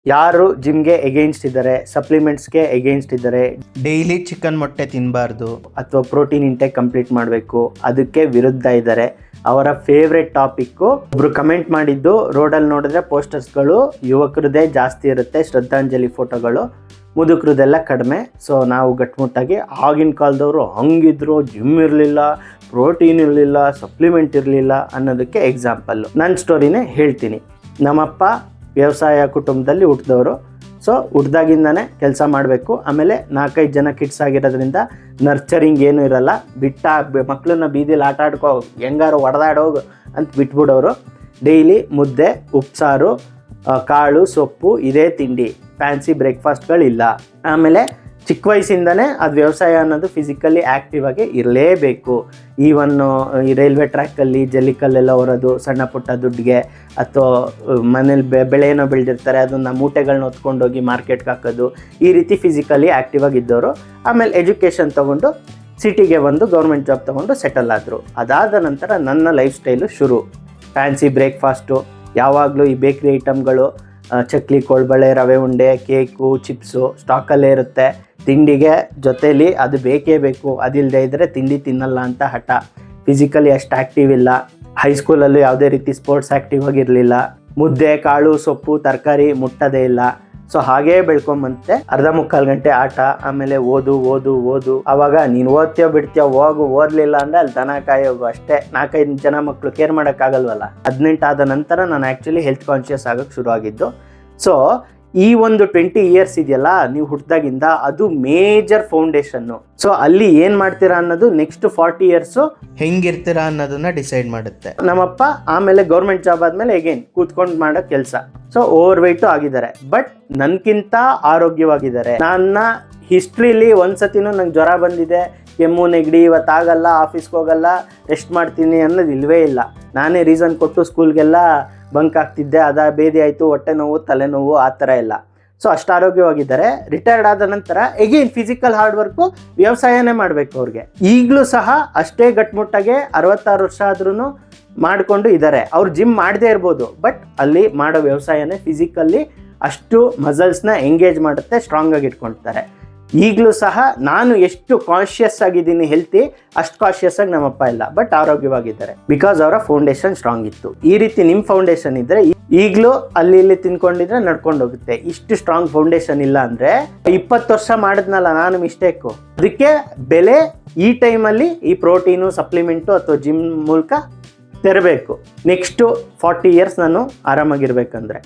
ಯಾರು ಜಿಮ್ಗೆ ಎಗೇನ್ಸ್ಟ್ ಇದ್ದಾರೆ, ಸಪ್ಲಿಮೆಂಟ್ಸ್ಗೆ ಎಗೇನ್ಸ್ಟ್ ಇದ್ದಾರೆ, ಡೈಲಿ ಚಿಕನ್ ಮೊಟ್ಟೆ ತಿನ್ನಬಾರ್ದು ಅಥವಾ ಪ್ರೋಟೀನ್ ಇಂಟೇಕ್ ಕಂಪ್ಲೀಟ್ ಮಾಡಬೇಕು, ಅದಕ್ಕೆ ವಿರುದ್ಧ ಇದ್ದಾರೆ. ಅವರ ಫೇವ್ರೆಟ್ ಟಾಪಿಕ್ಕು ಒಬ್ರು ಕಮೆಂಟ್ ಮಾಡಿದ್ದು, ರೋಡಲ್ಲಿ ನೋಡಿದ್ರೆ ಪೋಸ್ಟರ್ಸ್ಗಳು ಯುವಕರದೇ ಜಾಸ್ತಿ ಇರುತ್ತೆ, ಶ್ರದ್ಧಾಂಜಲಿ ಫೋಟೋಗಳು, ಮುದುಕರದೆಲ್ಲ ಕಡಿಮೆ. ಸೊ ನಾವು ಗಟ್ಮುಟ್ಟಾಗಿ ಆಗಿನ ಕಾಲದವರು ಹಂಗಿದ್ರು, ಜಿಮ್ ಇರಲಿಲ್ಲ, ಪ್ರೋಟೀನ್ ಇರಲಿಲ್ಲ, ಸಪ್ಲಿಮೆಂಟ್ ಇರಲಿಲ್ಲ ಅನ್ನೋದಕ್ಕೆ ಎಕ್ಸಾಂಪಲ್ಲು. ನನ್ನ ಸ್ಟೋರಿನೇ ಹೇಳ್ತೀನಿ. ನಮ್ಮಪ್ಪ ವ್ಯವಸಾಯ ಕುಟುಂಬದಲ್ಲಿ ಹುಟ್ಟಿದವರು. ಸೊ ಹುಟ್ಟಿದಾಗಿಂದನೇ ಕೆಲಸ ಮಾಡಬೇಕು. ಆಮೇಲೆ 4-5 ಜನ ಕಿಡ್ಸ್ ಆಗಿರೋದ್ರಿಂದ ನರ್ಚರಿಂಗ್ ಏನೂ ಇರಲ್ಲ. ಮಕ್ಕಳನ್ನ ಬೀದಿಲಿ ಆಟ ಆಡ್ಕೋ, ಹೆಂಗಾರು ಹೊಡೆದಾಡೋಗು ಅಂತ ಬಿಟ್ಬಿಡೋರು. ಡೈಲಿ ಮುದ್ದೆ, ಉಪ್ಸಾರು, ಕಾಳು, ಸೊಪ್ಪು, ಇದೇ ತಿಂಡಿ. ಫ್ಯಾನ್ಸಿ ಬ್ರೇಕ್ಫಾಸ್ಟ್ಗಳಿಲ್ಲ. ಆಮೇಲೆ ಚಿಕ್ಕ ವಯಸ್ಸಿಂದನೇ ಅದು ವ್ಯವಸಾಯ ಅನ್ನೋದು ಫಿಸಿಕಲಿ ಆ್ಯಕ್ಟಿವ್ ಆಗಿ ಇರಲೇಬೇಕು. ಈವನ್ನು ಈ ರೈಲ್ವೆ ಟ್ರ್ಯಾಕಲ್ಲಿ ಜಲ್ಲಿಕಲ್ಲೆಲ್ಲ ಹೊರೋದು, ಸಣ್ಣ ಪುಟ್ಟ ದುಡ್ಡಿಗೆ, ಅಥವಾ ಮನೇಲಿ ಬೆಳೆ ಏನೋ ಬೆಳೆದಿರ್ತಾರೆ ಅದನ್ನು ಮೂಟೆಗಳನ್ನ ಹೊತ್ಕೊಂಡೋಗಿ ಮಾರ್ಕೆಟ್ಗೆ ಹಾಕೋದು, ಈ ರೀತಿ ಫಿಸಿಕಲಿ ಆ್ಯಕ್ಟಿವ್ ಆಗಿದ್ದವರು. ಆಮೇಲೆ ಎಜುಕೇಷನ್ ತೊಗೊಂಡು ಸಿಟಿಗೆ ಬಂದು ಗೌರ್ಮೆಂಟ್ ಜಾಬ್ ತೊಗೊಂಡು ಸೆಟಲ್ ಆದರು. ಅದಾದ ನಂತರ ನನ್ನ ಲೈಫ್ ಸ್ಟೈಲು ಶುರು. ಫ್ಯಾನ್ಸಿ ಬ್ರೇಕ್ಫಾಸ್ಟು, ಯಾವಾಗಲೂ ಈ ಬೇಕ್ರಿ ಐಟಮ್ಗಳು, ಚಕ್ಲಿ, ಕೋಳ್ಬಳೆ, ರವೆ ಉಂಡೆ, ಕೇಕು, ಚಿಪ್ಸು ಸ್ಟಾಕಲ್ಲೇ ಇರುತ್ತೆ. ತಿಂಡಿಗೆ ಜೊತೇಲಿ ಅದು ಬೇಕೇ ಬೇಕು, ಅದಿಲ್ಲದೆ ಇದ್ದರೆ ತಿಂಡಿ ತಿನ್ನಲ್ಲ ಅಂತ ಹಠ. ಫಿಸಿಕಲಿ ಅಷ್ಟು ಆ್ಯಕ್ಟಿವ್ ಇಲ್ಲ. ಹೈಸ್ಕೂಲಲ್ಲೂ ಯಾವುದೇ ರೀತಿ ಸ್ಪೋರ್ಟ್ಸ್ ಆ್ಯಕ್ಟಿವ್ ಆಗಿರಲಿಲ್ಲ. ಮುದ್ದೆ, ಕಾಳು, ಸೊಪ್ಪು, ತರಕಾರಿ ಮುಟ್ಟೋದೇ ಇಲ್ಲ. ಸೊ ಹಾಗೇ ಬೆಳ್ಕೊಂಬಂತೆ. 1/4 ಗಂಟೆ ಆಟ, ಆಮೇಲೆ ಓದು. ಆವಾಗ ನೀನು ಓದ್ತೀಯೋ ಬಿಡ್ತೀಯೋ, ಓದಲಿಲ್ಲ ಅಂದರೆ ಅಲ್ಲಿ ದನ ಕಾಯೋಗು ಅಷ್ಟೇ. 4-5 ಜನ ಮಕ್ಕಳು ಕೇರ್ ಮಾಡೋಕ್ಕಾಗಲ್ವಲ್ಲ. 18 ಆದ ನಂತರ ನಾನು ಆ್ಯಕ್ಚುಲಿ ಹೆಲ್ತ್ ಕಾನ್ಷಿಯಸ್ ಆಗೋಕ್ಕೆ ಶುರುವಾಗಿದ್ದು. ಸೊ ಈ ಒಂದು 20 ಇಯರ್ಸ್ ಇದೆಯಲ್ಲ, ನೀವು ಹುಟ್ಟಿದಾಗಿಂದ ಅದು ಮೇಜರ್ ಫೌಂಡೇಶನ್ನು. ಸೊ ಅಲ್ಲಿ ಏನು ಮಾಡ್ತೀರಾ ಅನ್ನೋದು ನೆಕ್ಸ್ಟ್ 40 ಇಯರ್ಸು ಹೆಂಗಿರ್ತೀರಾ ಅನ್ನೋದನ್ನ ಡಿಸೈಡ್ ಮಾಡುತ್ತೆ. ನಮ್ಮಪ್ಪ ಆಮೇಲೆ ಗೌರ್ಮೆಂಟ್ ಜಾಬ್ ಆದಮೇಲೆ ಎಗೇನ್ ಕೂತ್ಕೊಂಡು ಮಾಡೋ ಕೆಲಸ. ಸೊ ಓವರ್ ವೆಯ್ಟು ಆಗಿದ್ದಾರೆ, ಬಟ್ ನನಗಿಂತ ಆರೋಗ್ಯವಾಗಿದ್ದಾರೆ. ನನ್ನ ಹಿಸ್ಟ್ರಿಲಿ ಒಂದ್ಸತಿನೂ ನಂಗೆ ಜ್ವರ ಬಂದಿದೆ, ಕೆಮ್ಮು, ನೆಗಡಿ, ಇವತ್ತಾಗಲ್ಲ, ಆಫೀಸ್ಗೆ ಹೋಗಲ್ಲ, ರೆಸ್ಟ್ ಮಾಡ್ತೀನಿ ಅನ್ನೋದು ಇಲ್ಲವೇ ಇಲ್ಲ. ನಾನೇ ರೀಸನ್ ಕೊಟ್ಟು ಸ್ಕೂಲ್ಗೆಲ್ಲ ಬಂಕ್ ಆಗ್ತಿದ್ದೆ, ಬೇದಿ ಆಯಿತು, ಹೊಟ್ಟೆ ನೋವು, ತಲೆನೋವು, ಆ ಥರ ಎಲ್ಲ. ಸೊ ಅಷ್ಟು ಆರೋಗ್ಯವಾಗಿದ್ದಾರೆ. ರಿಟೈರ್ಡ್ ಆದ ನಂತರ ಎಗೇನ್ ಫಿಸಿಕಲ್ ಹಾರ್ಡ್ ವರ್ಕು, ವ್ಯವಸಾಯನೇ ಮಾಡಬೇಕು ಅವ್ರಿಗೆ. ಈಗಲೂ ಸಹ ಅಷ್ಟೇ ಗಟ್ಮುಟ್ಟಾಗೆ 66 ವರ್ಷ ಆದ್ರೂ ಮಾಡಿಕೊಂಡು ಇದ್ದಾರೆ. ಅವ್ರು ಜಿಮ್ ಮಾಡದೇ ಇರ್ಬೋದು, ಬಟ್ ಅಲ್ಲಿ ಮಾಡೋ ವ್ಯವಸಾಯನೇ ಫಿಸಿಕಲ್ಲಿ ಅಷ್ಟು ಮಸಲ್ಸ್ನ ಎಂಗೇಜ್ ಮಾಡುತ್ತೆ, ಸ್ಟ್ರಾಂಗ್ ಆಗಿ ಇಟ್ಕೊಳ್ತಾರೆ. ಈಗಲೂ ಸಹ ನಾನು ಎಷ್ಟು ಕಾನ್ಷಿಯಸ್ ಆಗಿದ್ದೀನಿ ಹೆಲ್ತಿ, ಅಷ್ಟು ಕಾನ್ಷಿಯಸ್ ಆಗಿ ನಮ್ಮಪ್ಪ ಇಲ್ಲ, ಬಟ್ ಆರೋಗ್ಯವಾಗಿದ್ದಾರೆ. ಬಿಕಾಸ್ ಅವರ ಫೌಂಡೇಶನ್ ಸ್ಟ್ರಾಂಗ್ ಇತ್ತು. ಈ ರೀತಿ ನಿಮ್ಮ ಫೌಂಡೇಶನ್ ಇದ್ದರೆ ಈಗಲೂ ಅಲ್ಲಿ ಇಲ್ಲಿ ತಿನ್ಕೊಂಡಿದ್ರೆ ನಡ್ಕೊಂಡು ಹೋಗುತ್ತೆ. ಇಷ್ಟು ಸ್ಟ್ರಾಂಗ್ ಫೌಂಡೇಶನ್ ಇಲ್ಲ ಅಂದರೆ 20 ವರ್ಷ ಮಾಡಿದ್ನಲ್ಲ ನಾನು ಮಿಸ್ಟೇಕು, ಅದಕ್ಕೆ ಬೆಲೆ ಈ ಟೈಮಲ್ಲಿ ಈ ಪ್ರೋಟೀನು, ಸಪ್ಲಿಮೆಂಟು ಅಥವಾ ಜಿಮ್ ಮೂಲಕ ತೆರಬೇಕು. ನೆಕ್ಸ್ಟು 40 ಇಯರ್ಸ್ ನಾನು ಆರಾಮಾಗಿರ್ಬೇಕಂದ್ರೆ